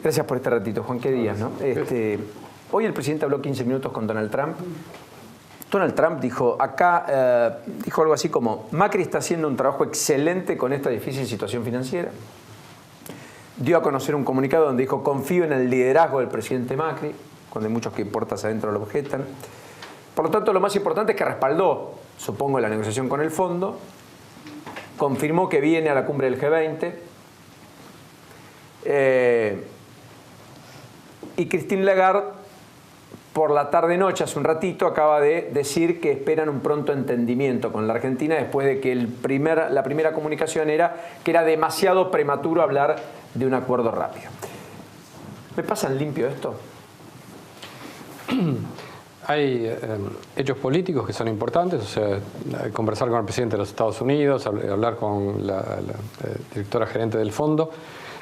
Gracias por este ratito, Juan. Qué días, ¿no? Hoy el presidente habló 15 minutos con Donald Trump. Donald Trump dijo dijo algo así como: Macri está haciendo un trabajo excelente con esta difícil situación financiera. Dio a conocer un comunicado donde dijo: confío en el liderazgo del presidente Macri, cuando hay muchos que puertas adentro lo objetan. Por lo tanto, lo más importante es que respaldó, supongo, la negociación con el fondo, confirmó que viene a la cumbre del G20, y Christine Lagarde, por la tarde-noche, hace un ratito, acaba de decir que esperan un pronto entendimiento con la Argentina después de que la primera comunicación era que era demasiado prematuro hablar de un acuerdo rápido. ¿Me pasan limpio esto? Hay hechos políticos que son importantes, o sea, conversar con el presidente de los Estados Unidos, hablar con la directora gerente del fondo,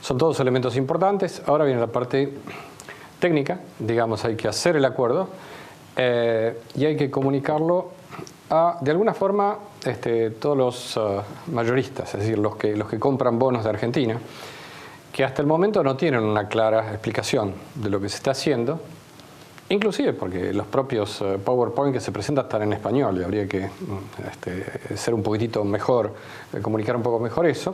son todos elementos importantes. Ahora viene la parte técnica, digamos, hay que hacer el acuerdo y hay que comunicarlo a, de alguna forma, todos los mayoristas, es decir, los que compran bonos de Argentina, que hasta el momento no tienen una clara explicación de lo que se está haciendo, inclusive porque los propios PowerPoint que se presentan están en español y habría que ser un poquitito mejor, comunicar un poco mejor eso.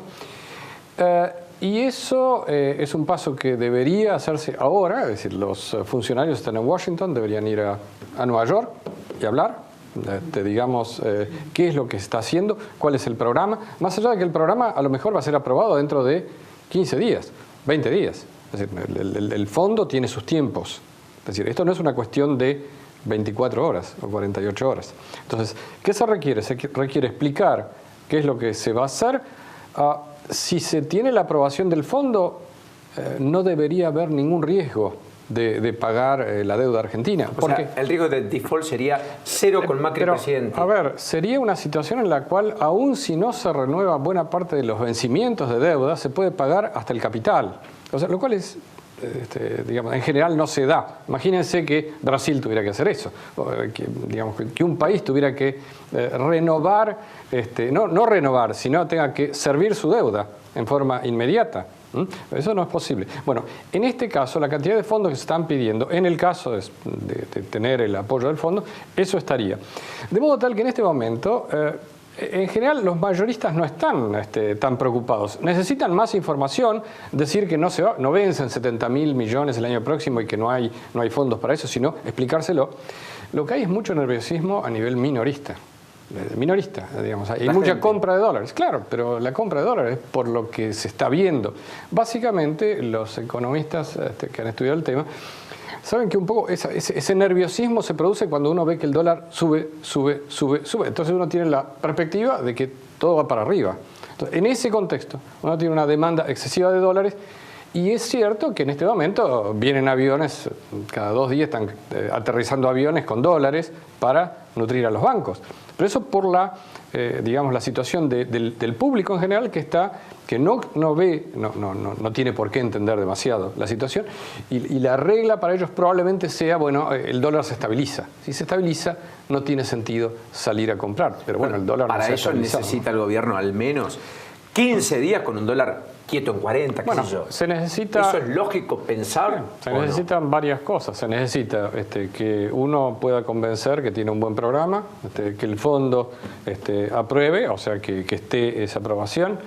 Y eso es un paso que debería hacerse ahora, es decir, los funcionarios están en Washington, deberían ir a Nueva York y hablar, digamos, qué es lo que se está haciendo, cuál es el programa, más allá de que el programa a lo mejor va a ser aprobado dentro de 15 días, 20 días. Es decir, el fondo tiene sus tiempos. Es decir, esto no es una cuestión de 24 horas o 48 horas. Entonces, ¿qué se requiere? Se requiere explicar qué es lo que se va a hacer. Si se tiene la aprobación del fondo, no debería haber ningún riesgo de pagar la deuda argentina. Porque el riesgo de default sería cero con Macri presidente. A ver, sería una situación en la cual, aun si no se renueva buena parte de los vencimientos de deuda, se puede pagar hasta el capital. O sea, lo cual es, digamos, en general no se da. Imagínense que Brasil tuviera que hacer eso, que un país tuviera que renovar, no renovar, sino tenga que servir su deuda en forma inmediata. Eso no es posible. Bueno, en este caso, la cantidad de fondos que se están pidiendo, en el caso de tener el apoyo del fondo, eso estaría. De modo tal que en este momento, en general, los mayoristas no están tan preocupados. Necesitan más información, decir que no vencen 70.000 millones el año próximo y que no hay fondos para eso, sino explicárselo. Lo que hay es mucho nerviosismo a nivel minorista, digamos. Hay mucha compra de dólares, claro, pero la compra de dólares es por lo que se está viendo. Básicamente, los economistas que han estudiado el tema saben que un poco ese nerviosismo se produce cuando uno ve que el dólar sube. Entonces uno tiene la perspectiva de que todo va para arriba. Entonces, en ese contexto, uno tiene una demanda excesiva de dólares. Y es cierto que en este momento vienen aviones, cada 2 días están aterrizando aviones con dólares para nutrir a los bancos. Pero eso por digamos, la situación del público en general que no tiene por qué entender demasiado la situación. Y la regla para ellos probablemente sea, bueno, el dólar se estabiliza. Si se estabiliza, no tiene sentido salir a comprar. Pero bueno, el dólar para no se eso estabiliza, necesita el gobierno al menos 15 días con un dólar quieto en 40, qué sé yo. Se necesita... ¿Eso es lógico pensar? Se necesitan varias cosas. Se necesita que uno pueda convencer que tiene un buen programa, que el fondo apruebe, o sea, que esté esa aprobación.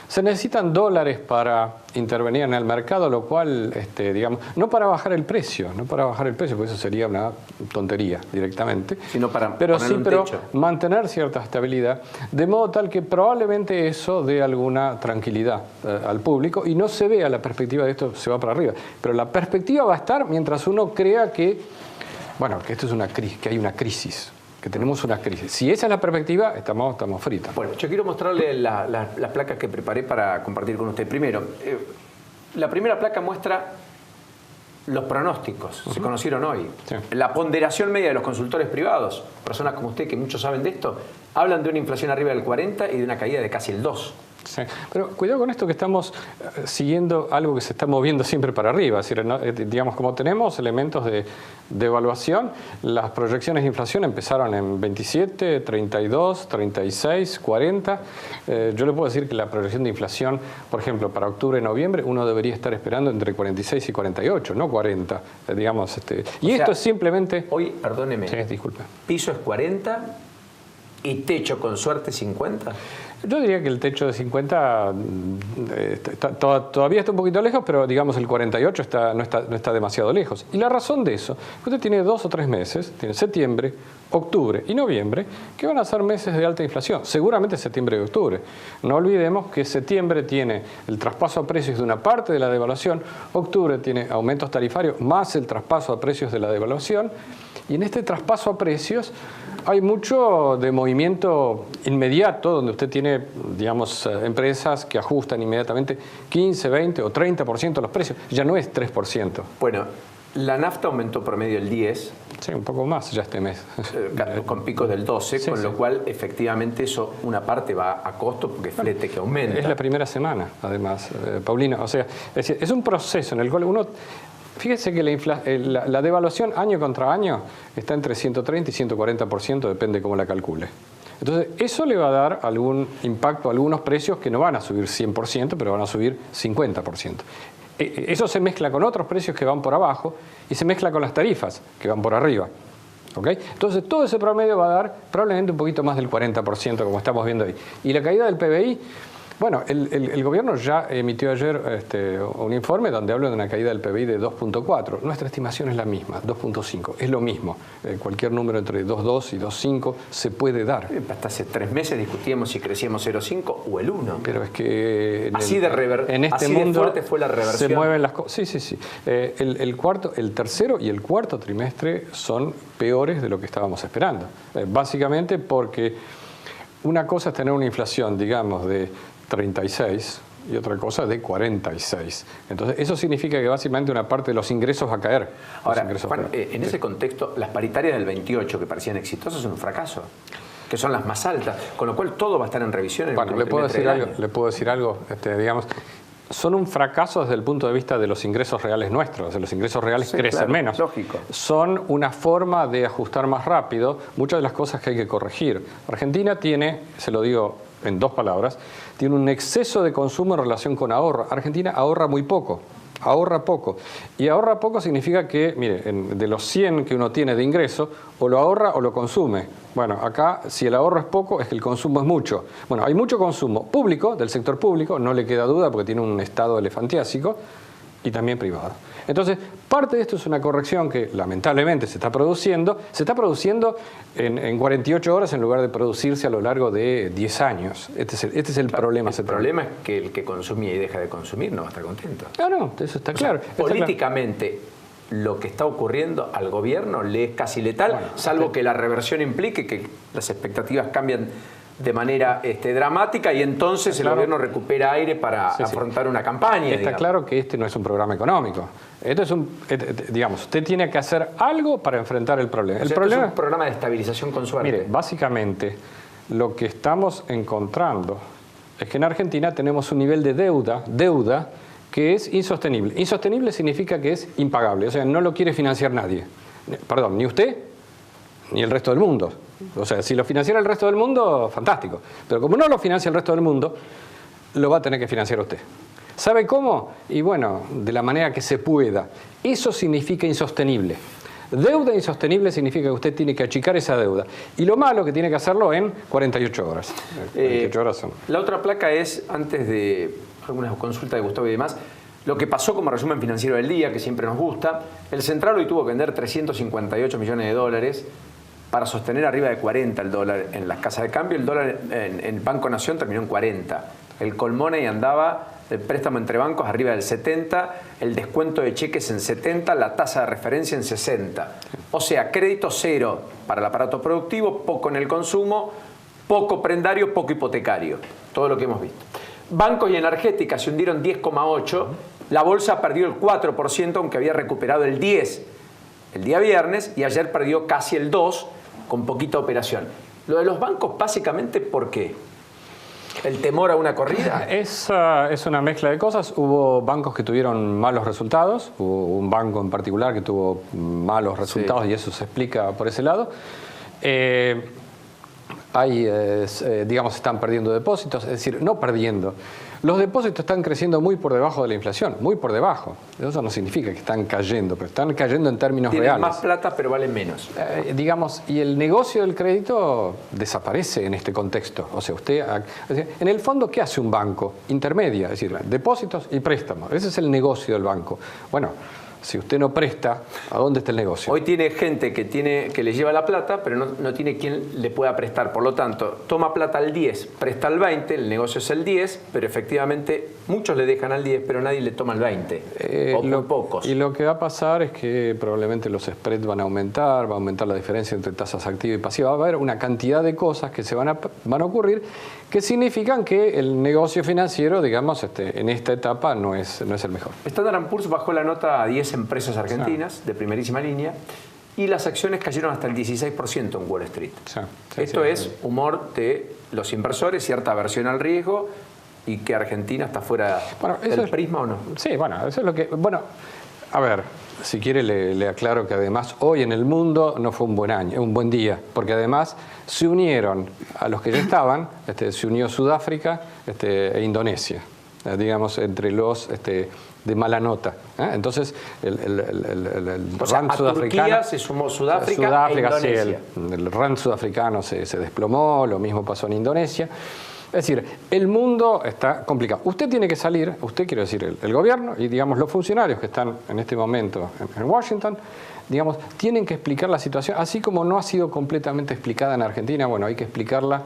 Se necesitan dólares para intervenir en el mercado, lo cual, digamos, no para bajar el precio, porque eso sería una tontería directamente, sino para pero ponerle un techo. Mantener cierta estabilidad, de modo tal que probablemente eso dé alguna tranquilidad al público y no se vea la perspectiva de esto se va para arriba. Pero la perspectiva va a estar mientras uno crea que esto es una crisis, que hay una crisis. Que tenemos una crisis. Si esa es la perspectiva, estamos fritos. Bueno, yo quiero mostrarle las placas que preparé para compartir con usted. Primero, la primera placa muestra los pronósticos, se conocieron hoy. Sí. La ponderación media de los consultores privados, personas como usted que muchos saben de esto, hablan de una inflación arriba del 40 y de una caída de casi el 2. Sí, pero cuidado con esto que estamos siguiendo algo que se está moviendo siempre para arriba. Es decir, ¿no? Digamos, como tenemos elementos de evaluación, las proyecciones de inflación empezaron en 27, 32, 36, 40. Yo le puedo decir que la proyección de inflación, por ejemplo, para octubre y noviembre, uno debería estar esperando entre 46 y 48, no 40. Digamos, y esto es simplemente... Hoy, perdóneme, sí, disculpe. ¿Piso es 40 y techo con suerte 50? Yo diría que el techo de 50 todavía está un poquito lejos, pero digamos el 48 no está demasiado lejos. Y la razón de eso, usted tiene 2 o 3 meses, tiene septiembre, octubre y noviembre, que van a ser meses de alta inflación, seguramente septiembre y octubre. No olvidemos que septiembre tiene el traspaso a precios de una parte de la devaluación, octubre tiene aumentos tarifarios más el traspaso a precios de la devaluación, y en este traspaso a precios hay mucho de movimiento inmediato, donde usted tiene, digamos, empresas que ajustan inmediatamente 15, 20 o 30% los precios. Ya no es 3%. Bueno, la nafta aumentó promedio el 10. Sí, un poco más ya este mes. Con picos del 12, sí, con lo cual efectivamente eso, una parte va a costo porque es flete que aumenta. Es la primera semana, además, Paulina. O sea, es un proceso en el cual uno... Fíjese que la devaluación año contra año está entre 130 y 140%, depende cómo la calcule. Entonces, eso le va a dar algún impacto a algunos precios que no van a subir 100%, pero van a subir 50%. Eso se mezcla con otros precios que van por abajo y se mezcla con las tarifas que van por arriba. ¿Okay? Entonces, todo ese promedio va a dar probablemente un poquito más del 40%, como estamos viendo ahí. Y la caída del PBI... Bueno, el gobierno ya emitió ayer un informe donde habla de una caída del PBI de 2.4. Nuestra estimación es la misma, 2.5. Es lo mismo. Cualquier número entre 2.2 y 2.5 se puede dar. Hasta hace 3 meses discutíamos si crecíamos 0.5 o el 1. Pero es que en así este mundo fuerte fue la reversión. Se mueven las cosas. Sí. El tercero y el cuarto trimestre son peores de lo que estábamos esperando. Básicamente porque una cosa es tener una inflación, digamos, de 36 y otra cosa de 46. Entonces, eso significa que básicamente una parte de los ingresos va a caer. Ahora, Juan, en ese contexto, las paritarias del 28 que parecían exitosas son un fracaso, que son las más altas, con lo cual todo va a estar en revisión. Bueno, le puedo decir algo, digamos, son un fracaso desde el punto de vista de los ingresos reales nuestros. Los ingresos reales crecen menos. Lógico. Son una forma de ajustar más rápido muchas de las cosas que hay que corregir. Argentina tiene, se lo digo en 2 palabras, tiene un exceso de consumo en relación con ahorro. Argentina ahorra muy poco. Ahorra poco. Y ahorra poco significa que, mire, de los 100 que uno tiene de ingreso, o lo ahorra o lo consume. Bueno, acá, si el ahorro es poco, es que el consumo es mucho. Bueno, hay mucho consumo público, del sector público, no le queda duda porque tiene un estado elefantiásico, y también privado. Entonces, parte de esto es una corrección que lamentablemente se está produciendo en 48 horas en lugar de producirse a lo largo de 10 años. Este es el problema. El problema es que el que consumía y deja de consumir no va a estar contento. No, eso está claro. Políticamente, lo que está ocurriendo al gobierno le es casi letal, salvo que la reversión implique que las expectativas cambian de manera dramática y entonces el gobierno recupera aire para afrontar una campaña. Está claro que este no es un programa económico. Esto es digamos, usted tiene que hacer algo para enfrentar el problema. El problema es un programa de estabilización con suerte. Mire, básicamente lo que estamos encontrando es que en Argentina tenemos un nivel de deuda que es insostenible. Insostenible significa que es impagable, o sea, no lo quiere financiar nadie. Perdón, ni usted ni el resto del mundo. O sea, si lo financiara el resto del mundo, fantástico. Pero como no lo financia el resto del mundo, lo va a tener que financiar usted. ¿Sabe cómo? Y bueno, de la manera que se pueda. Eso significa insostenible. Deuda insostenible significa que usted tiene que achicar esa deuda. Y lo malo que tiene que hacerlo en 48 horas. 48 horas son. La otra placa es, antes de algunas consultas de Gustavo y demás, lo que pasó como resumen financiero del día, que siempre nos gusta. El Central hoy tuvo que vender 358 millones de dólares para sostener arriba de 40 el dólar en las casas de cambio. El dólar en Banco Nación terminó en 40. El Colmoney andaba, el préstamo entre bancos arriba del 70, el descuento de cheques en 70, la tasa de referencia en 60. O sea, crédito cero para el aparato productivo, poco en el consumo, poco prendario, poco hipotecario. Todo lo que hemos visto. Bancos y energéticas se hundieron 10,8%. La bolsa perdió el 4%, aunque había recuperado el 10% el día viernes, y ayer perdió casi el 2%, con poquita operación. Lo de los bancos, básicamente, ¿por qué? ¿El temor a una corrida? Es una mezcla de cosas. Hubo bancos que tuvieron malos resultados, hubo un banco en particular que tuvo malos resultados, sí, y eso se explica por ese lado. Digamos, están perdiendo depósitos, es decir, no perdiendo. Los depósitos están creciendo muy por debajo de la inflación, muy por debajo. Eso no significa que están cayendo, pero están cayendo en términos reales. Tienen más plata, pero valen menos. Digamos, y el negocio del crédito desaparece en este contexto. O sea, en el fondo, ¿qué hace un banco? Intermedia, es decir, depósitos y préstamos. Ese es el negocio del banco. Bueno, si usted no presta, ¿a dónde está el negocio? Hoy tiene gente que le lleva la plata, pero no tiene quien le pueda prestar. Por lo tanto, toma plata al 10, presta al 20, el negocio es el 10, pero efectivamente muchos le dejan al 10, pero nadie le toma el 20, o muy pocos. Y lo que va a pasar es que probablemente los spreads van a aumentar, va a aumentar la diferencia entre tasas activa y pasiva. Va a haber una cantidad de cosas que van a ocurrir que significan que el negocio financiero, digamos, en esta etapa no es el mejor. Standard & Poor's bajó la nota a 10 empresas argentinas de primerísima línea y las acciones cayeron hasta el 16% en Wall Street. Esto es humor de los inversores, cierta aversión al riesgo y que Argentina está fuera del prisma o no. Sí, bueno, eso es lo que... Bueno, a ver, si quiere le aclaro que además hoy en el mundo no fue un buen día, porque además se unieron a los que ya estaban, se unió Sudáfrica e Indonesia, digamos, entre los de mala nota. Entonces, el rand sudafricano... Turquía se sumó Sudáfrica e Indonesia. Sí, el rand sudafricano se desplomó, lo mismo pasó en Indonesia. Es decir, el mundo está complicado. Usted tiene que salir, quiero decir, el gobierno y, digamos, los funcionarios que están en este momento en Washington, digamos, tienen que explicar la situación, así como no ha sido completamente explicada en Argentina. Bueno, hay que explicarla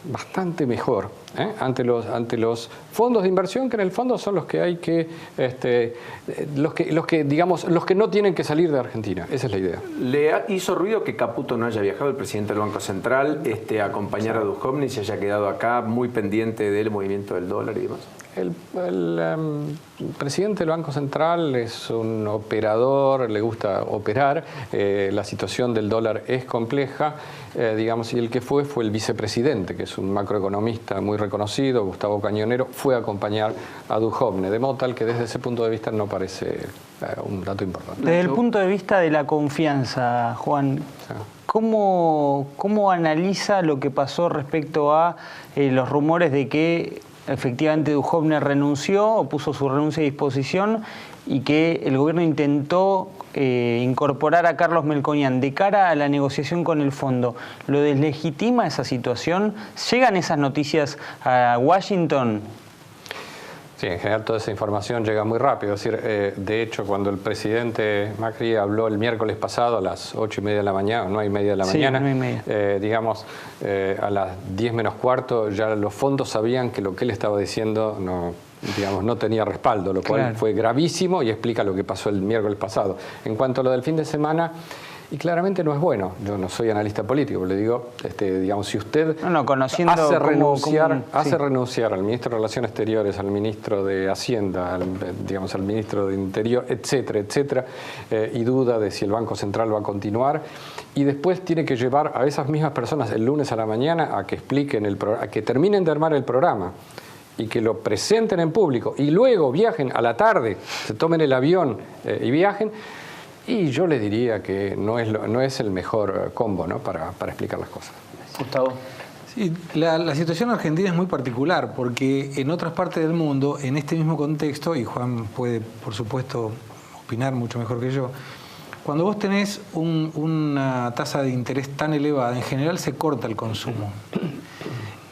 bastante mejor ante los fondos de inversión, que en el fondo son los que hay que los que no tienen que salir de Argentina. Esa es la idea. ¿Le hizo ruido que Caputo no haya viajado, el presidente del Banco Central, a acompañar a Duhovne y se haya quedado acá muy pendiente del movimiento del dólar y demás? El presidente del Banco Central es un operador, le gusta operar, la situación del dólar es compleja, digamos, y el que fue el vicepresidente, que es un macroeconomista muy reconocido, Gustavo Cañonero, fue a acompañar a Duhovne, de modo tal que desde ese punto de vista no parece un dato importante. Desde el punto de vista de la confianza, Juan, sí, ¿cómo analiza lo que pasó respecto a los rumores de que efectivamente Duhovne renunció o puso su renuncia a disposición y que el gobierno intentó incorporar a Carlos Melconian de cara a la negociación con el fondo? ¿Lo deslegitima esa situación? ¿Llegan esas noticias a Washington? Sí, en general toda esa información llega muy rápido. Es decir, de hecho, cuando el presidente Macri habló el miércoles pasado a las 8:30 de la mañana, o 9:30 de la mañana, 9:30. Digamos, a las 10 menos cuarto, ya los fondos sabían que lo que él estaba diciendo no tenía respaldo, lo cual fue gravísimo y explica lo que pasó el miércoles pasado. En cuanto a lo del fin de semana, y claramente no es bueno. Yo no soy analista político, le digo, digamos, si usted hace renunciar al ministro de Relaciones Exteriores, al ministro de Hacienda, al ministro de Interior, etcétera, etcétera, y duda de si el Banco Central va a continuar, y después tiene que llevar a esas mismas personas el lunes a la mañana a que expliquen a que terminen de armar el programa y que lo presenten en público y luego viajen a la tarde, se tomen el avión y viajen. Y yo le diría que no es el mejor combo, ¿no?, para explicar las cosas. Gustavo. Sí, la situación argentina es muy particular porque en otras partes del mundo, en este mismo contexto, y Juan puede, por supuesto, opinar mucho mejor que yo, cuando vos tenés una tasa de interés tan elevada, en general se corta el consumo.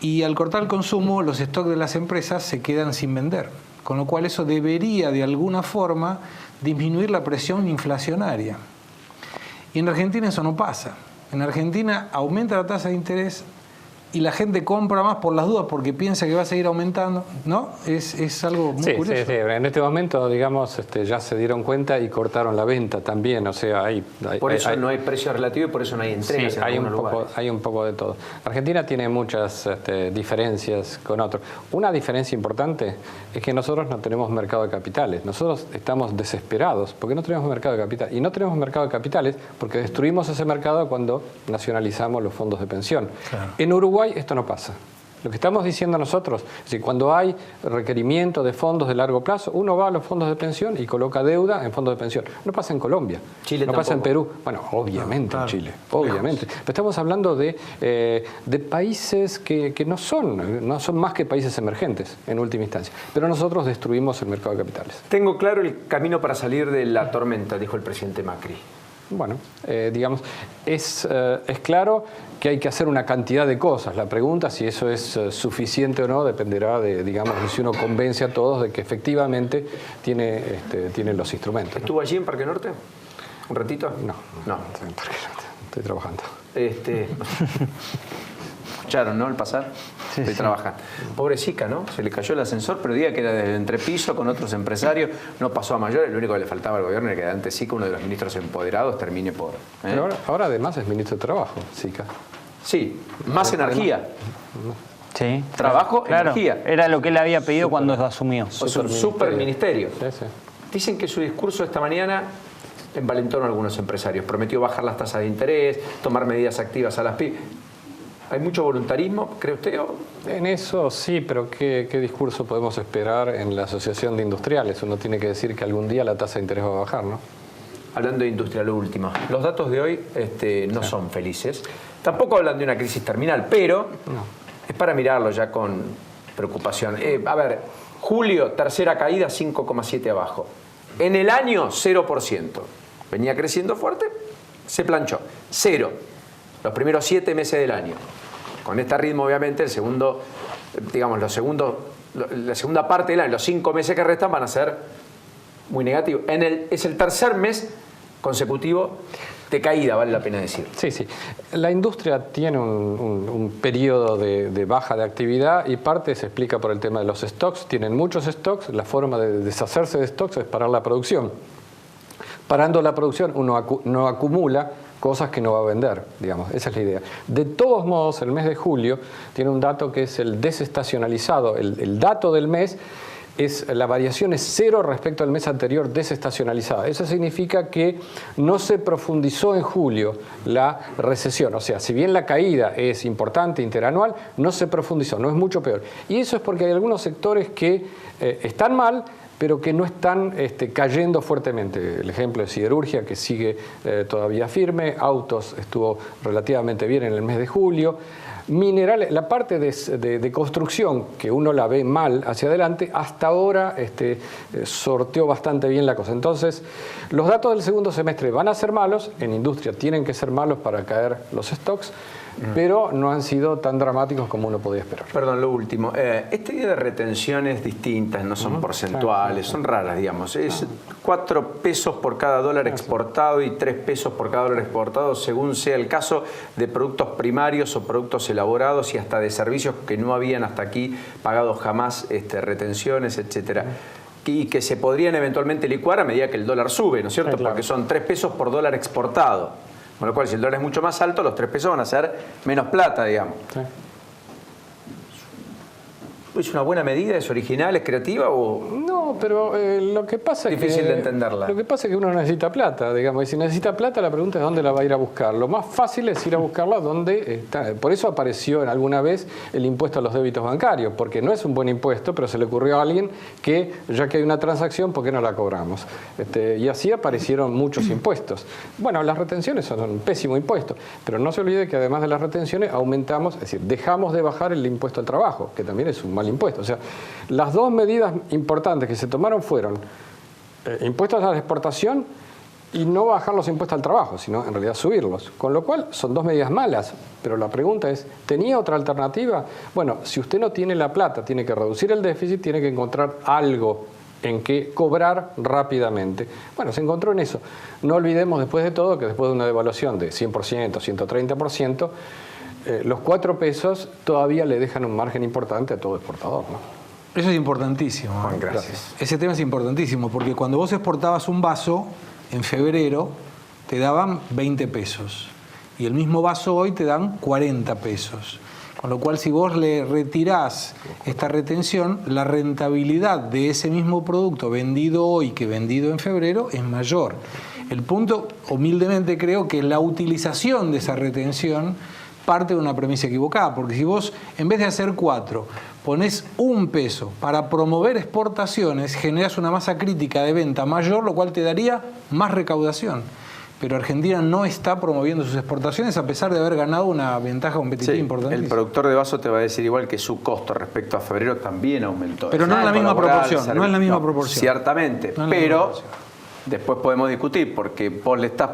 Y al cortar el consumo, los stocks de las empresas se quedan sin vender. Con lo cual eso debería, de alguna forma, disminuir la presión inflacionaria. Y en Argentina eso no pasa. En Argentina aumenta la tasa de interés y la gente compra más por las dudas porque piensa que va a seguir aumentando, ¿no? Es algo muy curioso. Sí. En este momento, digamos, ya se dieron cuenta y cortaron la venta también, o sea, por eso no hay precio relativo y por eso no hay entregas en algunos lugares. Hay un poco de todo. Argentina tiene muchas diferencias con otros. Una diferencia importante es que nosotros no tenemos mercado de capitales. Nosotros estamos desesperados porque no tenemos mercado de capitales. Y no tenemos mercado de capitales porque destruimos ese mercado cuando nacionalizamos los fondos de pensión. Claro. En Uruguay esto no pasa. Lo que estamos diciendo nosotros es que cuando hay requerimiento de fondos de largo plazo, uno va a los fondos de pensión y coloca deuda en fondos de pensión. No pasa en Colombia, Chile no pasa en tampoco. Perú. Bueno, obviamente Claro. en Chile, obviamente. Pero estamos hablando de países que no son más que países emergentes en última instancia. Pero nosotros destruimos el mercado de capitales. Tengo claro el camino para salir de la tormenta, dijo el presidente Macri. Bueno, digamos, es claro que hay que hacer una cantidad de cosas. La pregunta si eso es suficiente o no dependerá de, digamos, de si uno convence a todos de que efectivamente tiene los instrumentos, ¿no? ¿Estuvo allí en Parque Norte? ¿Un ratito? No, No. estoy trabajando. Escucharon, ¿no? Al pasar. Sí, Estoy sí. trabajando. Pobre Sica, ¿no? Se le cayó el ascensor, pero diga que era del entrepiso con otros empresarios, no pasó a mayores. Lo único que le faltaba al gobierno era que antes Sica, uno de los ministros empoderados, termine por... Pero ahora además es ministro de Trabajo, Sica. Sí, más energía. Sí. Trabajo, claro. energía. Era lo que él había pedido cuando asumió. Es un superministerio. Sí, sí. Dicen que su discurso esta mañana envalentó a algunos empresarios. Prometió bajar las tasas de interés, tomar medidas activas a las pymes. ¿Hay mucho voluntarismo, cree usted? En eso sí, pero ¿qué discurso podemos esperar en la Asociación de Industriales? Uno tiene que decir que algún día la tasa de interés va a bajar, ¿no? Hablando de industria, lo último. Los datos de hoy no son felices. Tampoco hablan de una crisis terminal, pero es para mirarlo ya con preocupación. A ver, julio, tercera caída, 5,7 abajo. En el año, 0%. Venía creciendo fuerte, se planchó. 0. Los primeros 7 meses del año. Con este ritmo, obviamente, la segunda parte del año, los 5 meses que restan van a ser muy negativos. Es el tercer mes consecutivo de caída, vale la pena decir. Sí, sí. La industria tiene un periodo de baja de actividad y parte se explica por el tema de los stocks. Tienen muchos stocks. La forma de deshacerse de stocks es parar la producción. Parando la producción, uno no acumula cosas que no va a vender, digamos. Esa es la idea. De todos modos, el mes de julio tiene un dato que es el desestacionalizado. El dato del mes la variación es 0 respecto al mes anterior desestacionalizada. Eso significa que no se profundizó en julio la recesión. O sea, si bien la caída es importante interanual, no se profundizó, no es mucho peor. Y eso es porque hay algunos sectores que están mal, pero que no están cayendo fuertemente. El ejemplo de siderurgia, que sigue todavía firme, autos estuvo relativamente bien en el mes de julio. Minerales, la parte de construcción, que uno la ve mal hacia adelante, hasta ahora sorteó bastante bien la cosa. Entonces, los datos del segundo semestre van a ser malos, en industria tienen que ser malos para caer los stocks, pero no han sido tan dramáticos como uno podía esperar. Perdón, lo último. Este día de retenciones distintas, no son porcentuales, son raras, digamos. Es 4 pesos por cada dólar exportado y 3 pesos por cada dólar exportado, según sea el caso de productos primarios o productos elaborados y hasta de servicios que no habían hasta aquí pagado jamás retenciones, etcétera. Y que se podrían eventualmente licuar a medida que el dólar sube, ¿no es cierto? Sí, claro. Porque son 3 pesos por dólar exportado. Con lo cual, si el dólar es mucho más alto, los 3 pesos van a ser menos plata, digamos. Sí. ¿Es una buena medida? ¿Es original? ¿Es creativa? O... No, pero lo que pasa es Difícil de entenderla. Lo que pasa es que uno necesita plata, digamos, y si necesita plata la pregunta es dónde la va a ir a buscar. Lo más fácil es ir a buscarla donde está. Por eso apareció en alguna vez el impuesto a los débitos bancarios, porque no es un buen impuesto, pero se le ocurrió a alguien que, ya que hay una transacción, ¿por qué no la cobramos? Y así aparecieron muchos impuestos. Bueno, las retenciones son un pésimo impuesto, pero no se olvide que además de las retenciones aumentamos, es decir, dejamos de bajar el impuesto al trabajo, que también es un mal impuesto. O sea, las dos medidas importantes que se tomaron fueron impuestos a la exportación y no bajar los impuestos al trabajo, sino en realidad subirlos. Con lo cual son dos medidas malas, pero la pregunta es, ¿tenía otra alternativa? Bueno, si usted no tiene la plata, tiene que reducir el déficit, tiene que encontrar algo en que cobrar rápidamente. Bueno, se encontró en eso. No olvidemos después de todo que después de una devaluación de 100%, 130%, los 4 pesos todavía le dejan un margen importante a todo exportador, ¿no? Eso es importantísimo. Juan, gracias. Ese tema es importantísimo porque cuando vos exportabas un vaso en febrero te daban 20 pesos y el mismo vaso hoy te dan 40 pesos. Con lo cual, si vos le retirás esta retención, la rentabilidad de ese mismo producto vendido hoy que vendido en febrero es mayor. El punto, humildemente creo que la utilización de esa retención parte de una premisa equivocada, porque si vos, en vez de hacer 4, pones $1 para promover exportaciones, generas una masa crítica de venta mayor, lo cual te daría más recaudación. Pero Argentina no está promoviendo sus exportaciones a pesar de haber ganado una ventaja competitiva importante. El productor de vaso te va a decir igual que su costo respecto a febrero también aumentó. Pero no en la misma proporción, no en la misma proporción. Ciertamente, No en la misma pero proporción. después podemos discutir, porque vos le estás...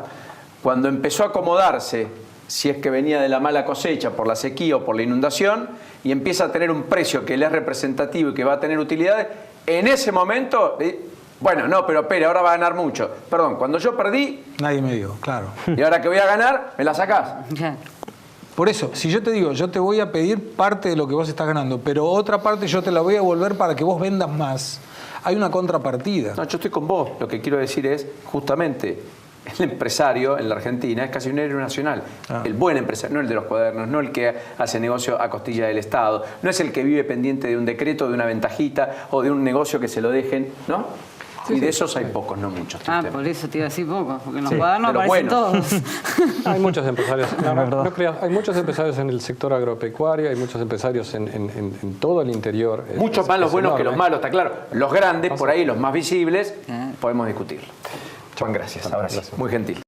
Cuando empezó a acomodarse, si es que venía de la mala cosecha por la sequía o por la inundación, y empieza a tener un precio que le es representativo y que va a tener utilidades, en ese momento... Bueno, no, pero espere, ahora va a ganar mucho. Perdón, cuando yo perdí... Nadie me dio, claro. Y ahora que voy a ganar, me la sacás. Por eso, si yo te digo, yo te voy a pedir parte de lo que vos estás ganando, pero otra parte yo te la voy a devolver para que vos vendas más, hay una contrapartida. No, yo estoy con vos. Lo que quiero decir es, justamente, el empresario en la Argentina es casi un héroe nacional. El buen empresario, no el de los cuadernos, no el que hace negocio a costilla del Estado, no es el que vive pendiente de un decreto, de una ventajita o de un negocio que se lo dejen, ¿no? Y de esos hay pocos, no muchos. Por eso te iba a decir pocos, porque en los cuadernos pero aparecen bueno. todos. Hay muchos empresarios, no creas, hay muchos empresarios en el sector agropecuario, hay muchos empresarios en todo el interior. Muchos más los buenos que los malos, está claro. Los grandes, por ahí, los más visibles, Claro. podemos discutirlo. Juan, gracias. Ahora sí, muy gentil.